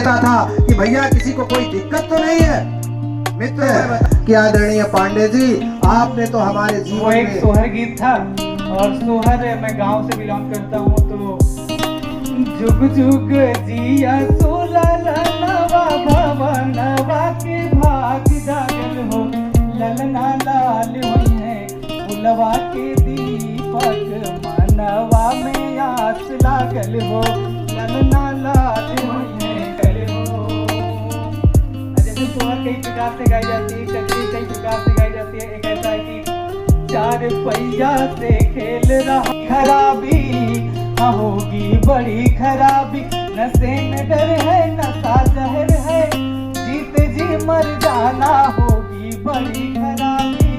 कहता था कि भैया किसी को कोई दिक्कत तो नहीं है। मित्र कि आदरणीय पांडे जी, आपने तो हमारे जीवन वो एक में सोहर गीत था, और सोहर मैं गांव से बिलोंग करता हूँ, तो जुग जुग जिया सोलनवा भवनवा के भाग जागल हो, ललना लाल हुई है फुलवा के दीपक, मनवा में आस लागल हो, ललना लाल हुई है कल हो। जैसे सोहर कई प्रकार से गाई जाती है, कजरी कई प्रकार से गाई जाती है। एक ऐसा है कि चार पहिया से खेल रहा खराबी, हाँ होगी बड़ी खराबी, नशे में डर है नशा जहर है, जीत जी मर जाना होगी बड़ी खराबी,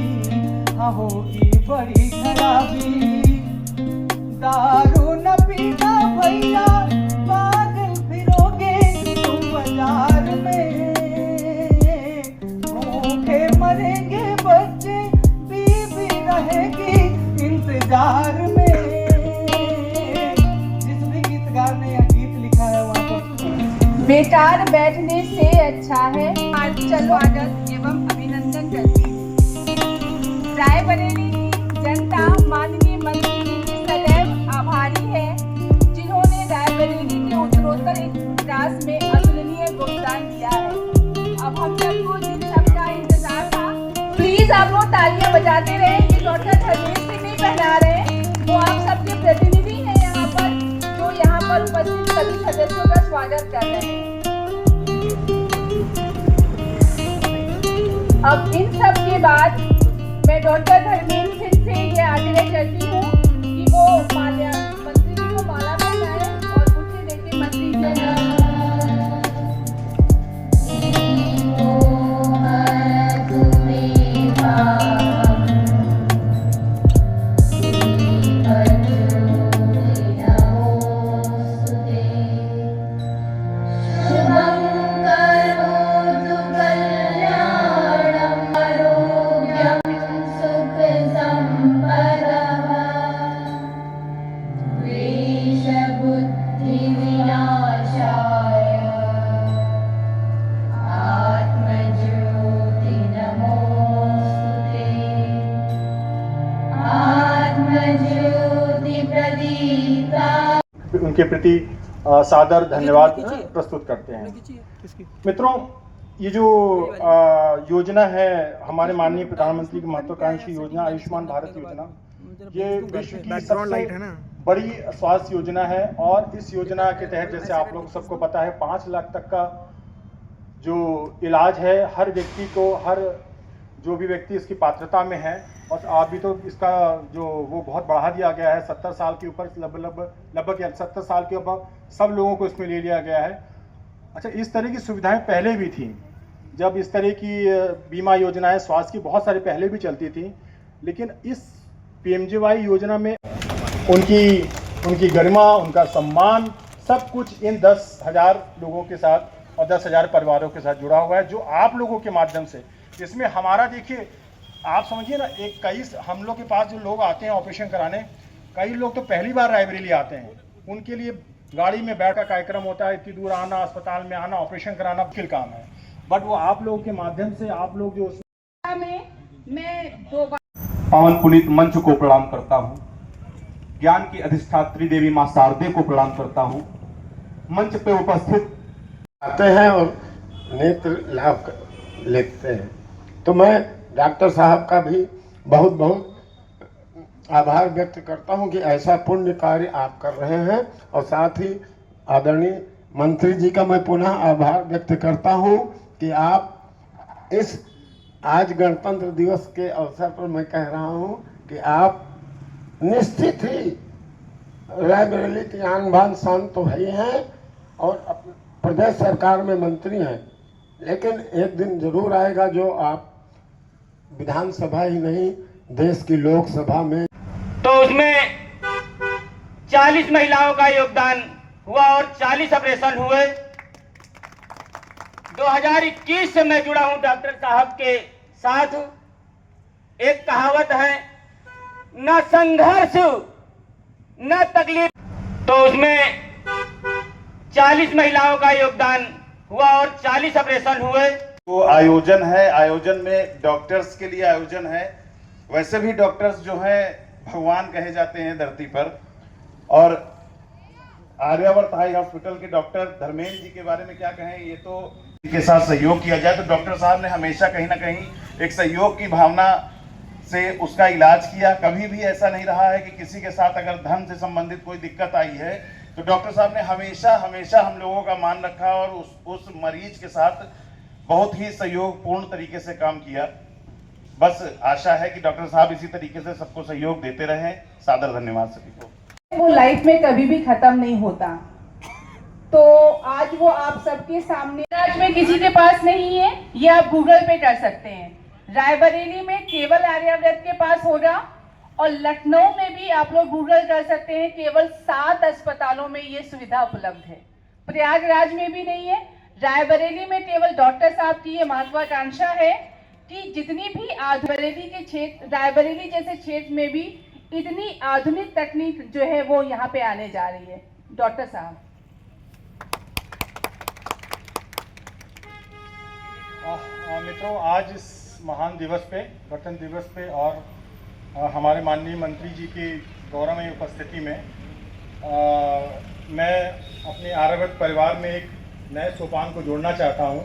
हाँ होगी बड़ी खराबी। दारू न पीना भैया, पागल फिरोगे तुम बाजार में, भूखे मरेंगे बच्चे, बीवी रहेगी इंतजार में। बेकार बैठने से अच्छा है आज चलो स्वागत एवं अभिनंदन करती हूँ। रायबरेली की जनता माननीय मंत्री जी की सदैव आभारी है, जिन्होंने रायबरेली के उत्तरोत्तर विकास में अतुलनीय योगदान दिया है। अब हम सबको जिन सबका इंतजार था, प्लीज आप लोग तालियां बजाते रहे कि डॉक्टर धर्मेश सिंह नहीं पहना रहे, वो आप सबके प्रतिनिधि हैं यहाँ पर, जो यहाँ पर उपस्थित सभी सदस्यों का स्वागत कर रहे हैं। अब इन सब के बाद मैं डॉक्टर धर्मेश सिंह से ये आग्रह करती हूँ कि वो मंत्री जी को माला पहनाए और उसे देके मंत्री जी उनके प्रति सादर धन्यवाद प्रस्तुत करते हैं। मित्रों, ये जो योजना है हमारे माननीय प्रधानमंत्री की महत्वाकांक्षी योजना आयुष्मान भारत योजना, ये विश्व की सबसे बड़ी स्वास्थ्य योजना है। और इस योजना के तहत जैसे आप लोग सबको पता है 5 लाख तक का जो इलाज है हर व्यक्ति को, हर जो भी व्यक्ति इसकी पात्रता में है, और अभी तो इसका जो वो बहुत बढ़ा दिया गया है 70 साल के ऊपर, लगभग 70 साल के ऊपर सब लोगों को इसमें ले लिया गया है। अच्छा, इस तरह की सुविधाएं पहले भी थी, जब इस तरह की बीमा योजनाएं स्वास्थ्य की बहुत सारी पहले भी चलती थी, लेकिन इस पीएमजेवाई योजना में उनकी गरिमा, उनका सम्मान, सब कुछ इन 10,000 लोगों के साथ और 10,000 परिवारों के साथ जुड़ा हुआ है, जो आप लोगों के माध्यम से। इसमें हमारा देखिए, आप समझिए ना, हम लोग के पास जो लोग आते हैं ऑपरेशन कराने, कई लोग तो पहली बार रायबरेली आते हैं, उनके लिए गाड़ी में बैठ का कार्यक्रम होता है, इतनी दूर आना, अस्पताल में आना, ऑपरेशन कराना मुश्किल काम है, बट वो आप लोगों के माध्यम से, आप लोग जो मैं 2 बार पावन पुनीत मंच को प्रणाम करता हूँ, ज्ञान की अधिष्ठात्री देवी मां शारदे को प्रणाम करता हूँ, मंच पे उपस्थित आते हैं और नेत्र लाभ लेते हैं। तो मैं डॉक्टर साहब का भी बहुत बहुत आभार व्यक्त करता हूं कि ऐसा पुण्य कार्य आप कर रहे हैं, और साथ ही आदरणीय मंत्री जी का मैं पुनः आभार व्यक्त करता हूं कि आप इस आज गणतंत्र दिवस के अवसर पर मैं कह रहा हूं कि आप निश्चित ही रायबरेली की आन बान शान तो है ही हैं और प्रदेश सरकार में मंत्री हैं, लेकिन एक दिन जरूर आएगा जो आप विधानसभा ही नहीं देश की लोकसभा में, तो उसमें 40 महिलाओं का योगदान हुआ और 40 ऑपरेशन हुए। 2021 से मैं जुड़ा हूं डॉक्टर साहब के साथ। एक कहावत है, न संघर्ष न तकलीफ, तो उसमें 40 महिलाओं का योगदान हुआ और 40 ऑपरेशन हुए। वो आयोजन है, आयोजन में डॉक्टर्स के लिए आयोजन है। वैसे भी डॉक्टर्स जो हैं भगवान कहे जाते हैं धरती पर। और आर्यावर्त हाई हॉस्पिटल के डॉक्टर धर्मेंद्र जी के बारे में क्या कहें, ये तो इनके साथ सहयोग किया जाए तो डॉक्टर साहब ने हमेशा कहीं ना कहीं एक सहयोग की भावना से उसका इलाज किया। कभी भी ऐसा नहीं रहा है कि किसी के साथ अगर धन से संबंधित कोई दिक्कत आई है तो डॉक्टर साहब ने हमेशा हमेशा हम लोगों का मान रखा और उस मरीज के साथ बहुत ही सहयोगपूर्ण तरीके से काम किया। बस आशा है कि डॉक्टर साहब इसी तरीके से सबको सहयोग देते रहें। सादर धन्यवाद सभी को। वो लाइफ में कभी भी खत्म नहीं होता, तो आज वो आप सबके सामने आज में किसी के पास नहीं है, ये आप गूगल पे कर सकते हैं। रायबरेली में केवल आर्यावर्त के पास होगा और लखनऊ में भी आप लोग गूगल कर सकते हैं। केवल 7 अस्पतालों में ये सुविधा उपलब्ध है। प्रयागराज में भी नहीं है। रायबरेली में केवल डॉक्टर साहब की ये महत्वाकांक्षा है कि जितनी भी रायबरेली के क्षेत्र, रायबरेली जैसे क्षेत्र में भी इतनी आधुनिक तकनीक जो है वो यहाँ पे आने जा रही है। डॉक्टर साहब, मित्रों, आज इस महान दिवस पे, गणतंत्र दिवस पे और हमारे माननीय मंत्री जी की गौरवमयी उपस्थिति में मैं अपने आर्यावर्त परिवार में एक नए सोपान को जोड़ना चाहता हूं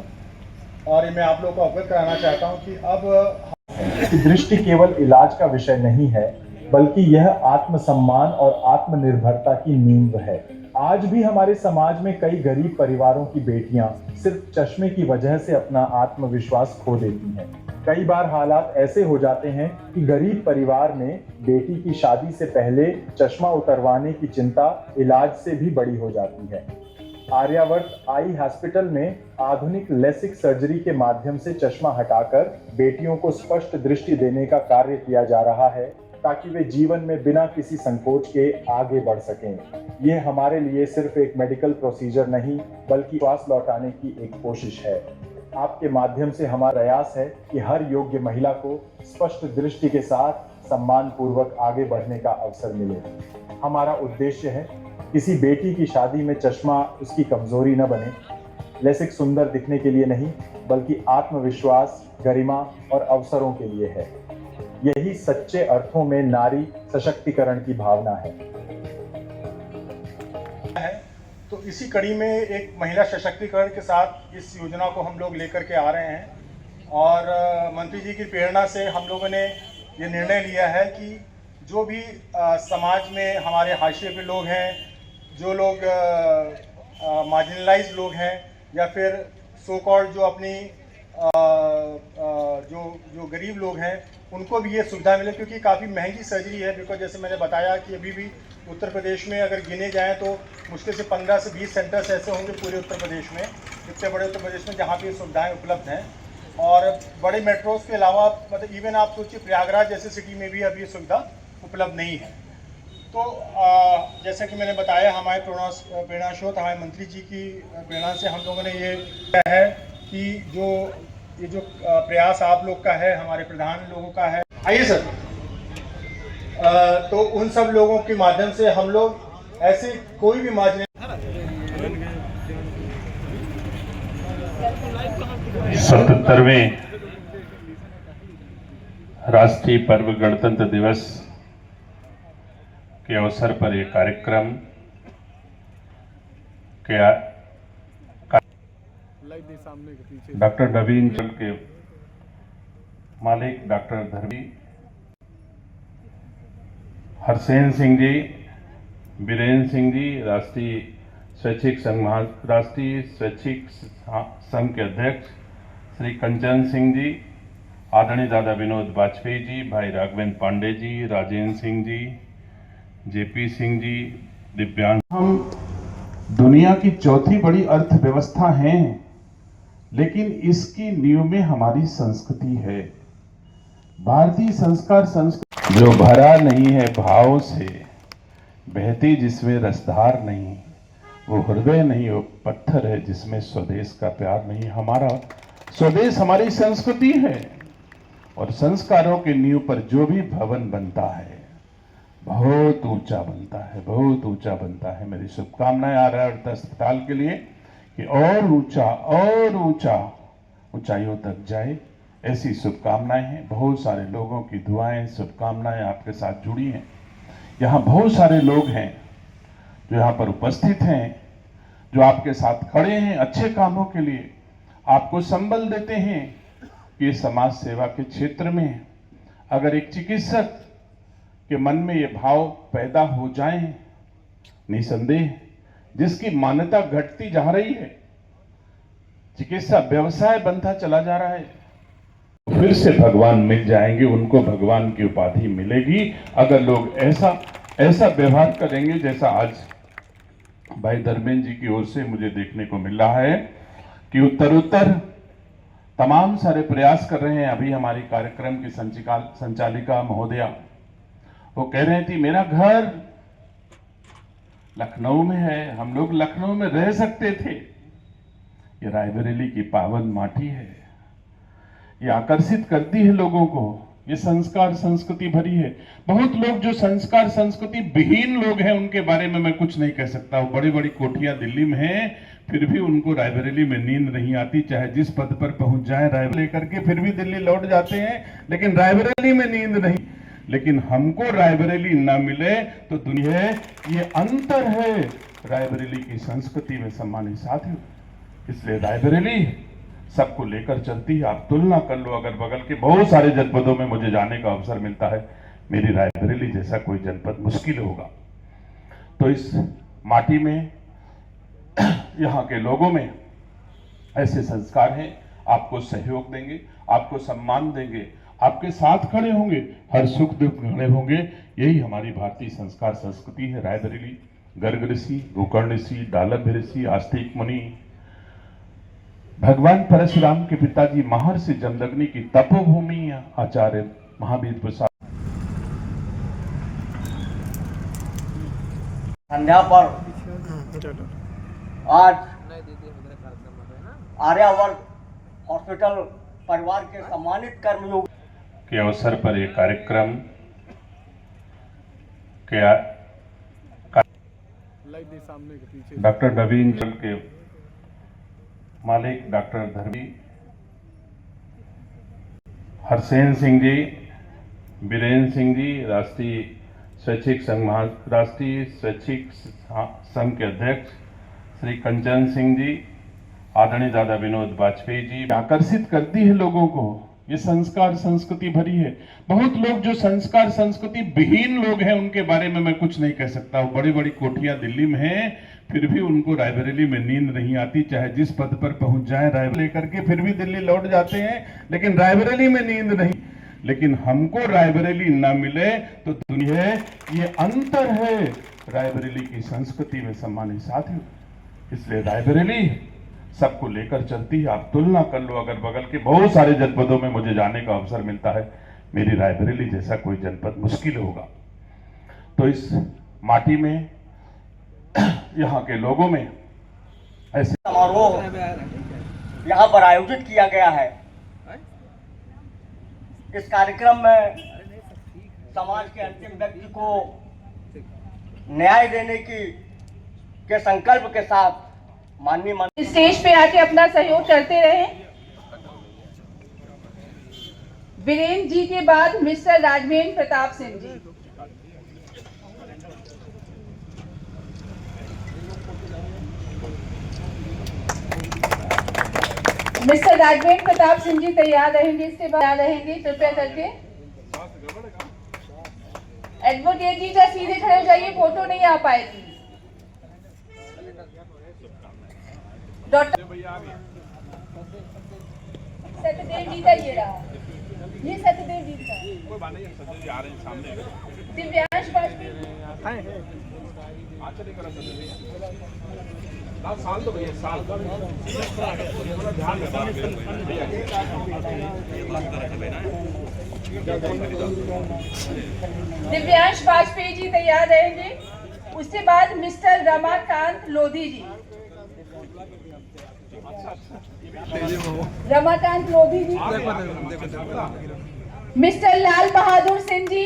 और मैं आप लोगों को अवगत कराना चाहता हूं कि अब दृष्टि केवल इलाज का विषय नहीं है, बल्कि यह आत्मसम्मान और आत्मनिर्भरता की नींव है। आज भी हमारे समाज में कई गरीब परिवारों की बेटियां सिर्फ चश्मे की वजह से अपना आत्मविश्वास खो देती हैं। कई बार हालात ऐसे हो जाते हैं कि गरीब परिवार में बेटी की शादी से पहले चश्मा उतरवाने की चिंता इलाज से भी बड़ी हो जाती है। आर्यावर्त आई हॉस्पिटल में आधुनिक लेसिक सर्जरी के माध्यम से चश्मा हटाकर बेटियों को स्पष्ट दृष्टि देने का कार्य किया जा रहा है, ताकि वे जीवन में बिना किसी संकोच के आगे बढ़ सकें। ये हमारे लिए सिर्फ एक मेडिकल प्रोसीजर नहीं, बल्कि विश्वास लौटाने की एक कोशिश है। आपके माध्यम से हमारा प्रयास है कि हर योग्य महिला को स्पष्ट दृष्टि के साथ सम्मान पूर्वक आगे बढ़ने का अवसर मिले। हमारा उद्देश्य है किसी बेटी की शादी में चश्मा उसकी कमजोरी न बने। लेसिक सुंदर दिखने के लिए नहीं, बल्कि आत्मविश्वास, गरिमा और अवसरों के लिए है। यही सच्चे अर्थों में नारी सशक्तिकरण की भावना है। तो इसी कड़ी में एक महिला सशक्तिकरण के साथ इस योजना को हम लोग लेकर के आ रहे हैं और मंत्री जी की प्रेरणा से हम लोगों ने ये निर्णय लिया है कि जो भी समाज में हमारे हाशिए पे लोग हैं, जो लोग मार्जिनलाइज लोग हैं या फिर सो कॉल्ड जो अपनी जो गरीब लोग हैं, उनको भी ये सुविधा मिले, क्योंकि काफ़ी महंगी सर्जरी है। बिकॉज जैसे मैंने बताया कि अभी भी उत्तर प्रदेश में अगर गिने जाएं तो मुश्किल से 15 से 20 सेंटर्स ऐसे होंगे पूरे उत्तर प्रदेश में, इतने बड़े उत्तर प्रदेश में, जहाँ पे ये सुविधाएँ उपलब्ध हैं। और बड़े मेट्रोज़ के अलावा मतलब इवन आप सोचिए प्रयागराज जैसे सिटी में भी अभी ये सुविधा उपलब्ध नहीं है। तो जैसे कि मैंने बताया, हमारे प्रेरणा स्रोत हमारे मंत्री जी की प्रेरणा से हम लोगों ने ये किया है कि ये जो प्रयास आप लोग का है, हमारे प्रधान लोगों का है, आइए सर, तो उन सब लोगों के माध्यम से हम लोग ऐसे कोई भी मार्जिन 77वें राष्ट्रीय पर्व गणतंत्र दिवस के अवसर पर यह कार्यक्रम डॉक्टर नवीन चंद के मालिक डॉक्टर धर्मी हरसेन सिंह जी, बीरेन्द्र सिंह जी, राष्ट्रीय स्वैच्छिक संघ के अध्यक्ष श्री कंचन सिंह जी, आदरणीय दादा विनोद वाजपेयी जी, भाई राघवेंद्र पांडे जी, राजेंद्र सिंह जी, जेपी सिंह जी, दिव्यांग। हम दुनिया की चौथी बड़ी अर्थव्यवस्था हैं, लेकिन इसकी नींव में हमारी संस्कृति है। भारतीय संस्कार संस्कृति जो भरा नहीं है भाव से, बहती जिसमें रसधार नहीं, वो हृदय नहीं, वो पत्थर है जिसमें स्वदेश का प्यार नहीं। हमारा स्वदेश हमारी संस्कृति है और संस्कारों के नींव पर जो भी भवन बनता है बहुत ऊंचा बनता है, बहुत ऊंचा बनता है। मेरी शुभकामनाएं आ रहा है अस्पताल के लिए कि और ऊंचा ऊंचाइयों तक जाए, ऐसी शुभकामनाएं हैं। बहुत सारे लोगों की दुआएं, शुभकामनाएं आपके साथ जुड़ी हैं। यहाँ बहुत सारे लोग हैं जो यहाँ पर उपस्थित हैं, जो आपके साथ खड़े हैं अच्छे कामों के लिए, आपको संबल देते हैं कि समाज सेवा के क्षेत्र में अगर एक चिकित्सक के मन में ये भाव पैदा हो जाए, निसंदेह जिसकी मान्यता घटती जा रही है, चिकित्सा व्यवसाय बनता चला जा रहा है, फिर से भगवान मिल जाएंगे, उनको भगवान की उपाधि मिलेगी अगर लोग ऐसा व्यवहार करेंगे जैसा आज भाई धर्मेंद्र जी की ओर से मुझे देखने को मिल रहा है कि उत्तरोत्तर तमाम सारे प्रयास कर रहे हैं। अभी हमारी कार्यक्रम की संचालिका महोदया वो कह रहे थी मेरा घर लखनऊ में है, हम लोग लखनऊ में रह सकते थे। ये रायबरेली की पावन माटी है, ये आकर्षित करती है लोगों को, ये संस्कार संस्कृति भरी है। बहुत लोग जो संस्कार संस्कृति विहीन लोग हैं उनके बारे में मैं कुछ नहीं कह सकता। वो बड़ी बड़ी कोठियां दिल्ली में हैं, फिर भी उनको रायबरेली में नींद नहीं आती, चाहे जिस पद पर पहुंच जाए रायबरेली करके फिर भी दिल्ली लौट जाते हैं, लेकिन रायबरेली में नींद नहीं। लेकिन हमको रायबरेली ना मिले तो दुनिया, ये अंतर है रायबरेली की संस्कृति में सम्मानित साथियों। इसलिए रायबरेली सबको लेकर चलती है। आप तुलना कर लो, अगर बगल के बहुत सारे जनपदों में मुझे जाने का अवसर मिलता है, मेरी रायबरेली जैसा कोई जनपद मुश्किल होगा। तो इस माटी में, यहाँ के लोगों में ऐसे संस्कार हैं, आपको सहयोग देंगे, आपको सम्मान देंगे, आपके साथ खड़े होंगे, हर सुख दुख खड़े होंगे। यही हमारी भारतीय संस्कार संस्कृति है। रायबरेली गर्ग ऋषि, गोकर्ण ऋषि, डालभ ऋषि, आस्तिक मुनि, भगवान परशुराम के पिताजी महर्षि जमदग्नि की तपोभूमि आचार्य महावीर प्रसाद। संध्या पर आज आर्यावर्त हॉस्पिटल परिवार के सम्मानित कर्मयोग के अवसर पर एक कार्यक्रम के डॉक्टर नवीन चंद के मालिक डॉक्टर धर्मी हरसेन सिंह जी, बीरेन्द्र सिंह जी, राष्ट्रीय स्वैच्छिक संघ के अध्यक्ष श्री कंचन सिंह जी, आदरणीय दादा विनोद वाजपेयी जी, आकर्षित करती है लोगों को। ये संस्कार संस्कृति भरी है। बहुत लोग जो संस्कार संस्कृति विहीन लोग हैं उनके बारे में मैं कुछ नहीं कह सकता। वो बड़ी बड़ी कोठियां दिल्ली में हैं, फिर भी उनको रायबरेली में नींद नहीं आती, चाहे जिस पद पर पहुंच जाए रायबरेली करके फिर भी दिल्ली लौट जाते हैं, लेकिन रायबरेली में नींद नहीं। लेकिन हमको रायबरेली ना मिले तो दुनिया, ये अंतर है रायबरेली की संस्कृति में सम्मानित साथियों। इसलिए रायबरेली सबको लेकर चलती है। आप तुलना कर लो, अगर बगल के बहुत सारे जनपदों में मुझे जाने का अवसर मिलता है, मेरी रायबरेली जैसा कोई जनपद मुश्किल होगा। तो इस माटी में, यहाँ के लोगों में ऐसे समारोह यहाँ पर आयोजित किया गया है। इस कार्यक्रम में समाज के अंतिम व्यक्ति को न्याय देने के संकल्प के साथ माननीय स्टेज पे आके अपना सहयोग करते रहे। बीरेन्द्र जी के बाद मिस्टर राघवेंद्र प्रताप सिंह जी। मिस्टर राघवेंद्र प्रताप सिंह जी तैयार रहेंगे, इसके बाद रहेंगे कृपया करके। एडवोकेट जी जरा सीधे खड़े हो जाइए, फोटो नहीं आ पाएगी। डॉक्टर सत्यदेव जी का ये रहा, ये सत्यदेव जी का। दिव्यांश वाजपेयी साल तो भैया साल दिव्यांश वाजपेयी जी तैयार रहेंगे। उसके बाद मिस्टर रमाकांत लोधी जी। रमाकांत लोधी जी, मिस्टर लाल बहादुर सिंह जी,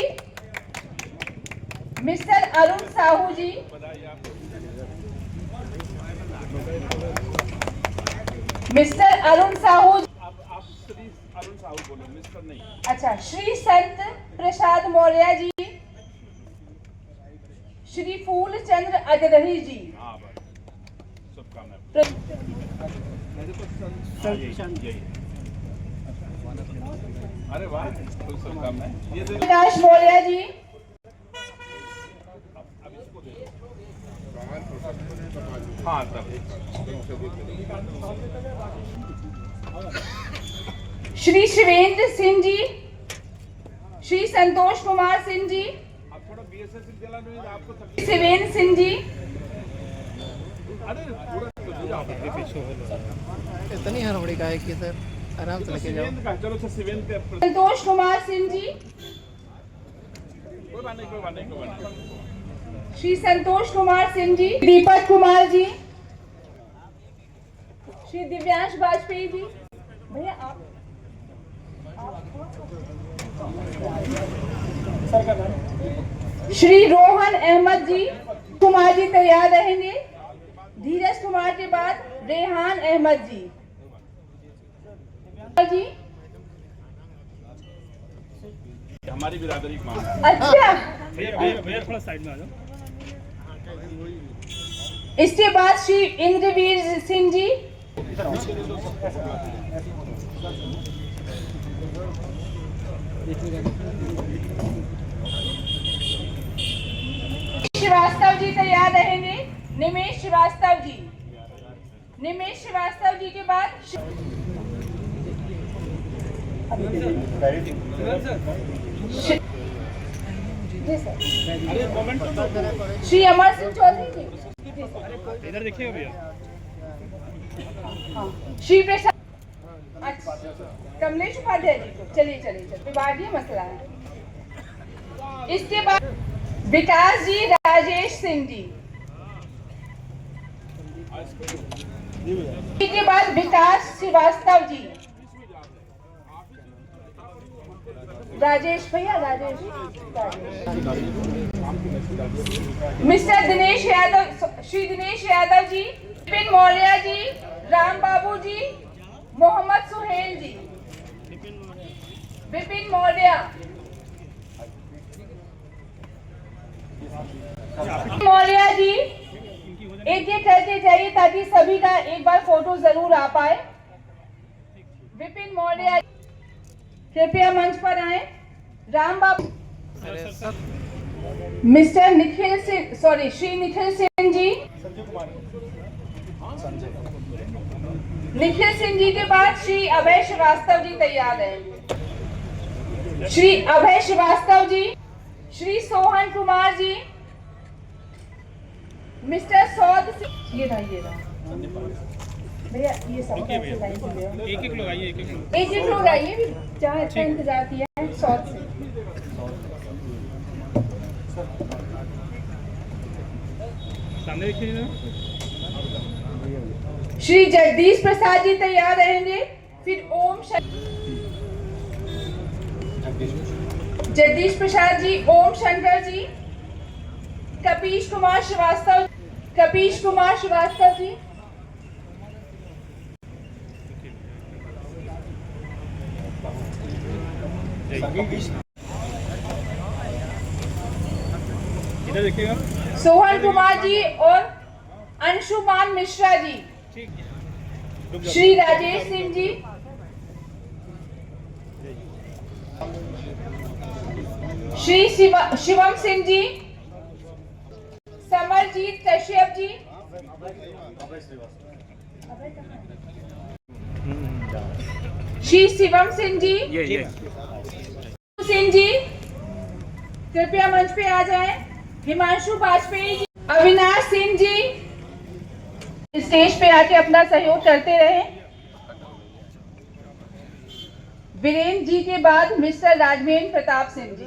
मिस्टर अरुण साहू जी, मिस्टर अरुण साहू। आप श्री अरुण साहू बोलो, मिस्टर नहीं। अच्छा, श्री संत प्रसाद मौर्य जी, श्री फूलचंद्र अग्रही जी। हाँ बस शुभकामनाएं। अरे वाह, कोई शुभकामनाएं। ये देखो अविनाश मौर्य जी, हाँ तब श्री शिवेंद्र सिंह जी, श्री संतोष कुमार सिंह जी, आप थोड़ा बीएसएस विद्यालय में आपको तकलीफ। शिवेंद्र सिंह जी, अरे पूरा इतनी हड़बड़ी का है कि सर आराम से लेके जाओ। शिवेंद्र का चलो, अच्छा शिवेंद्र के संतोष कुमार सिंह जी, कोई बात नहीं, कोई बात नहीं, कोई बात नहीं। श्री संतोष कुमार सिंह जी, दीपक कुमार जी, श्री दिव्यांश वाजपेयी जी। भैया आप श्री रोहन अहमद जी, कुमार जी तैयार रहेंगे। धीरज कुमार के बाद रेहान अहमद जी। जी हमारी बिरादरी की मांग है। अच्छा, भैया थोड़ा साइड में आ जाओ। इसके बाद श्री इंद्रवीर सिंह जी, श्रीवास्तव जी तैयार रहेंगे। निमेश श्रीवास्तव जी, निमेश श्रीवास्तव जी के बाद श्री अमर सिंह चौधरी जी। इधर देखिएगा भैया। श्री प्रसाद, अच्छा, कमलेश उपाध्याय जी को चलिए चलिए चलिए, विभागीय मसला है। इसके बाद विकास जी, राजेश सिंह जी। इसके बाद विकास श्रीवास्तव जी, राजेश भैया, राजेश मिस्टर दिनेश यादव, श्री दिनेश यादव जी, विपिन मौर्य जी, राम बाबू जी, मोहम्मद सुहेल जी, विपिन मौर्य, मौर्य जी। एक एक करके जाइए ताकि सभी का एक बार फोटो जरूर आ पाए। विपिन मौर्य कृपया मंच पर आए। राम बाबू, मिस्टर निखिल सिंह, सॉरी श्री निखिल सिंह जी, निखिल सिंह जी के बाद श्री अभय श्रीवास्तव जी तैयार हैं। श्री अभय श्रीवास्तव जी, श्री सोहन कुमार जी, मिस्टर सौद सिंह, ये रहा भैया, ये सब एक एक लोग आइए, एक एक लोग आइए भी, जहाँ इतना इंतजार किया है। सौद से सामने देखिए। श्री जगदीश प्रसाद जी तैयार रहेंगे। फिर जगदीश प्रसाद जी, ओम शंकर जी, कपीश कुमार श्रीवास्तव, कपीश कुमार श्रीवास्तव जी, इधर देखिएगा। सोहन कुमार जी और अंशुमान मिश्रा जी, श्री राजेश सिंह जी, श्री शिवम सिंह जी, समरजीत कश्यप जी, श्री शिवम सिंह जी, सिंह जी कृपया मंच पे आ जाएं। हिमांशु वाजपेयी जी, अविनाश सिंह जी स्टेज पे आके अपना सहयोग करते रहे। वीरेंद्र जी के बाद मिस्टर राजवेंद्र प्रताप सिंह जी।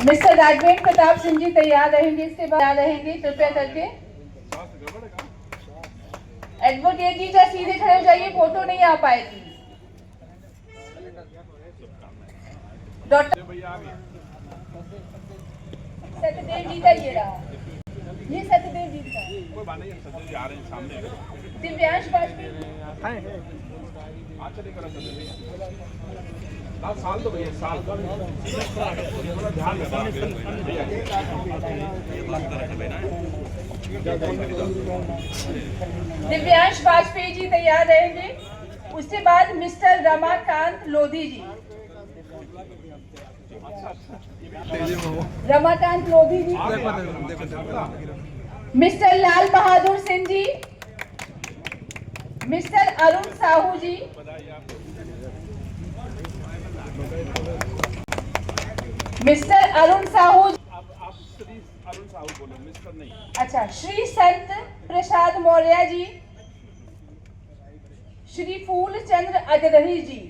मिस्टर राजवेंद्र प्रताप सिंह जी तैयार रहेंगे, इसके बाद तैयार रहेंगे कृपया करके। एडवोकेट जी का सीधे खड़े हो जाइए, फोटो नहीं आ पाएगी। डॉक्टर सत्यदेव जी का ये रहा, ये सत्यदेव जी का। दिव्यांश वाजपेयी दिव्यांश वाजपेयी जी तैयार रहेंगे। उसके बाद मिस्टर रमाकांत लोधी जी। रमाकांत लोधी जी, मिस्टर लाल बहादुर सिंह जी, मिस्टर अरुण साहू जी, मिस्टर अरुण साहू। अच्छा, श्री संत प्रसाद मौर्य जी, श्री फूल चंद्र अग्रही जी।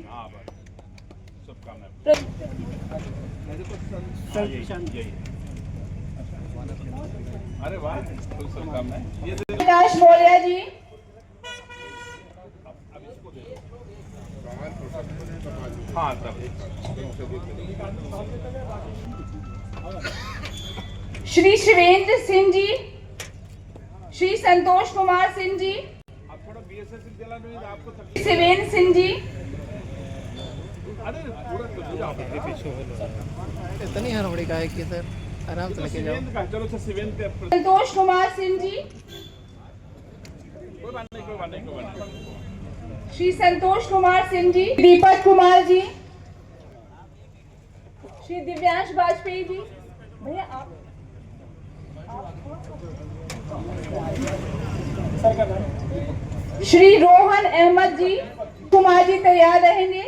अरे वाह, प्रकाश मौर्य जी, हाँ तब श्री शिवेंद्र सिंह जी, श्री संतोष कुमार सिंह जी, शिवेंद्र सिंह जी, इतनी हड़बड़ी का है कि सर आराम से लेके जाओ। चलो संतोष कुमार सिंह जी, श्री संतोष कुमार सिंह जी, दीपक कुमार जी, श्री दिव्यांश वाजपेयी जी। भैया आप श्री रोहन अहमद जी कुमार जी तैयार रहेंगे।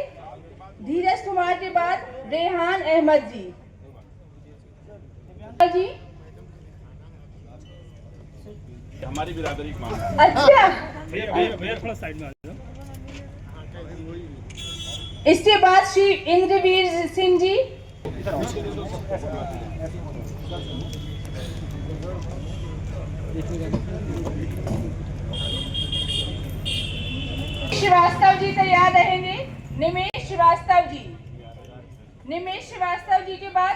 धीरज कुमार के बाद रेहान अहमद जी। जी हमारी बिरादरी की मांग। अच्छा, थोड़ा साइड में आ जाओ। इसके बाद श्री इंद्रवीर सिंह जी, श्रीवास्तव जी तैयार रहेंगे। निमेश श्रीवास्तव जी, निमेश श्रीवास्तव जी के बाद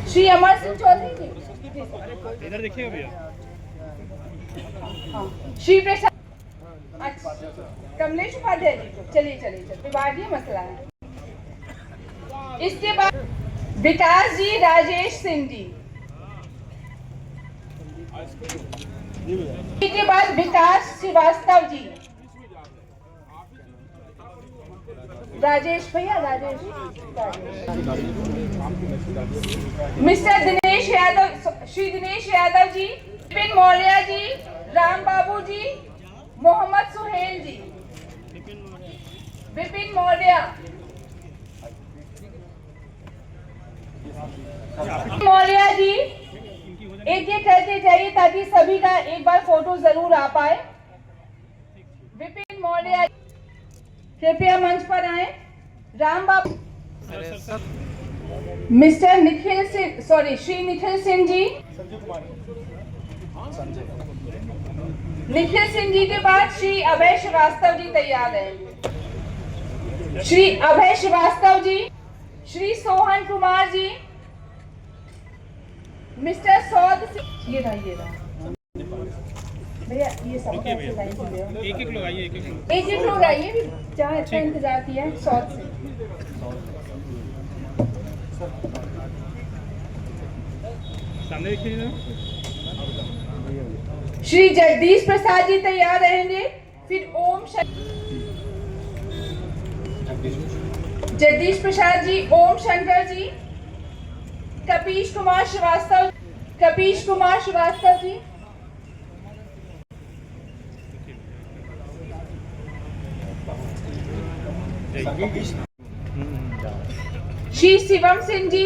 श्री अमर सिंह चौधरी जी। इधर देखिएगा भैया। श्री प्रसाद, अच्छा, कमलेश उपाध्याय जी को। चलिए चलिए चलिए, विवादीय मसला है। इसके बाद विकास जी राजेश सिंह जी, इसके बाद विकास श्रीवास्तव जी। राजेश भैया, राजेश मिस्टर दिनेश यादव, श्री दिनेश यादव जी, विपिन मौर्य जी, राम बाबू जी, मोहम्मद सुहेल जी, विपिन मौर्य, मौर्य जी। एक एक करके जाइए ताकि सभी का एक बार फोटो जरूर आ पाए। विपिन मौर्य कृपया मंच पर आए। राम बाबू, मिस्टर निखिल सिंह, सॉरी श्री निखिल सिंह जी, निखिल सिंह जी के बाद श्री अभय श्रीवास्तव जी तैयार हैं। श्री अभय श्रीवास्तव जी, श्री सोहन कुमार जी, मिस्टर सौद, ये रहा भैया, ये सब एक एक लोग आइए, एक एक लोग आइए, जहाँ इतना इंतजार किया है। सौद से सामने देखिए। श्री जगदीश प्रसाद जी तैयार रहेंगे। फिर ओम जगदीश प्रसाद जी, ओम शंकर जी, कपीश कुमार श्रीवास्तव, कपीश कुमार श्रीवास्तव जी, श्री शिवम सिंह जी,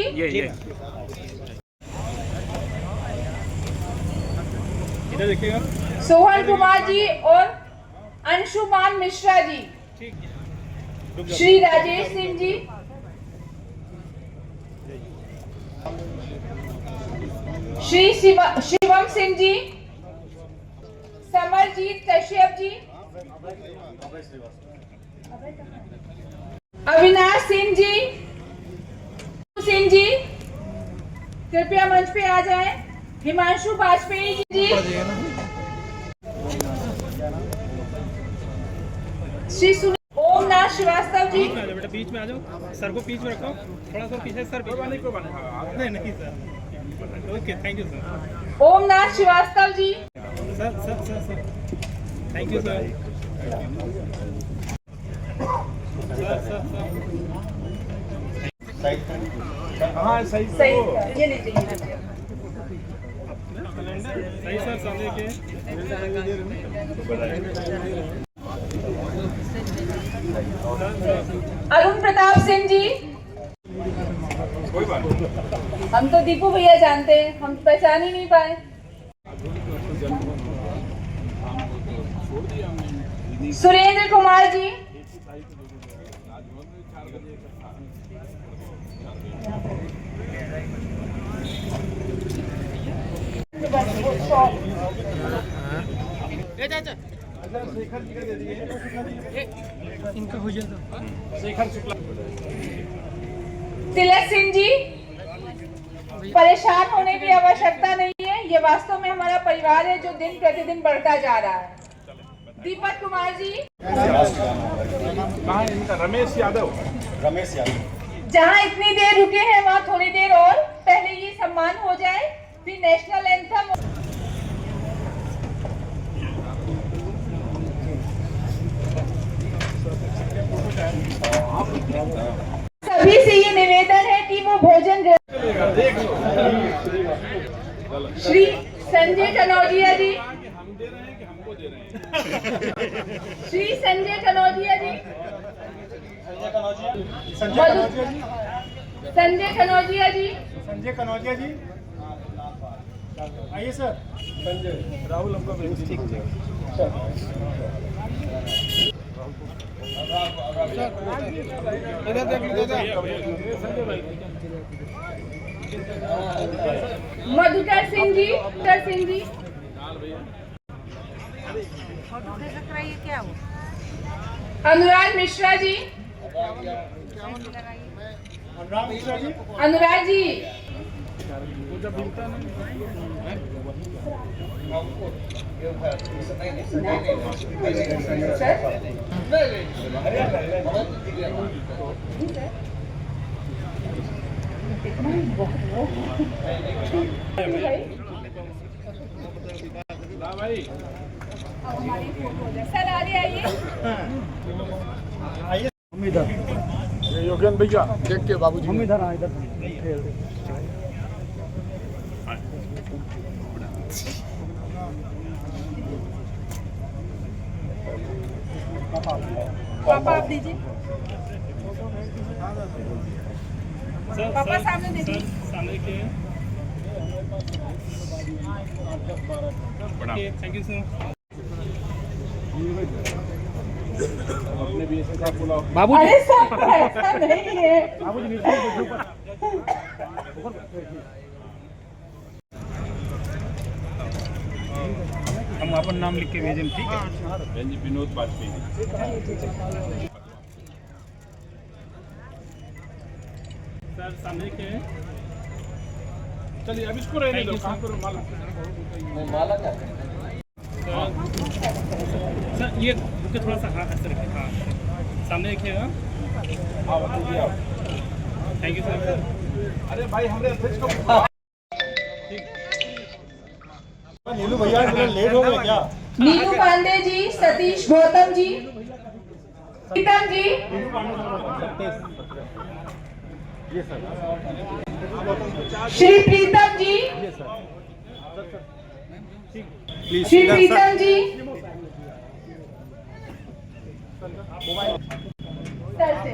इधर देखिएगा। सोहन कुमार जी और अंशुमान मिश्रा जी, श्री राजेश सिंह जी, श्री शिवम सिंह जी, समरजीत कश्यप जी, अविनाश सिंह जी कृपया मंच पे आ जाएं। हिमांशु वाजपेयी जी, श्री ओमनाथ श्रीवास्तव जी, बेटा बीच में आ जाओ, सर को बीच में रखो, थोड़ा सा पीछे सर, नहीं sir, okay thank you sir. Omnath Shrivastava ji, sir thank you sir. हाँ सही ये लीजिए सही सर, सामने के अरुण प्रताप सिंह जी, हम तो दीपू भैया जानते हैं, हम पहचान ही नहीं पाए। सुरेंद्र कुमार जी, इनका हो जाता। तिलक सिंह जी, परेशान होने की आवश्यकता नहीं है, ये वास्तव में हमारा परिवार है जो दिन प्रतिदिन बढ़ता जा रहा है। दीपक कुमार जी, रमेश यादव, जहाँ इतनी देर रुके हैं वहाँ थोड़ी देर और पहले ये सम्मान हो जाए, फिर नेशनल एंथम। सभी से ये निवेदन है कि वो भोजन श्री संजय कनौजिया जी, श्री संजय कनौजिया जी, संजय कनौजिया जी, आइए सर। संजय राहुल हमको मधुकर सिंह जी, अनुराग मिश्रा जी, अनुराग जी, सर आगे आइए। योगेंद्र भैया देख के बाबूजी हम इधर इधर पापा आप दीजिए, पापा सामने दीजिए। सामने के थैंक यू सर। बाबू अरे सर ऐसा नहीं है। हम अपन नाम लिख के भेजें, ठीक है? विनोद वाजपेयी। सर सामने के चलिए, अब इसको रहने दो। माला क्या सर, ये बुके थोड़ा सा हाथ ऐसे रखिए। हाँ सामने देखिएगा। Thank you sir. अरे भाई हमरे अध्यक्ष को नीलू भैया लेट हो गए क्या? नीलू पांडे जी, सतीश गौतम जी, प्रीतम जी, श्री प्रीतम जी, श्री प्रीतम जी, सर से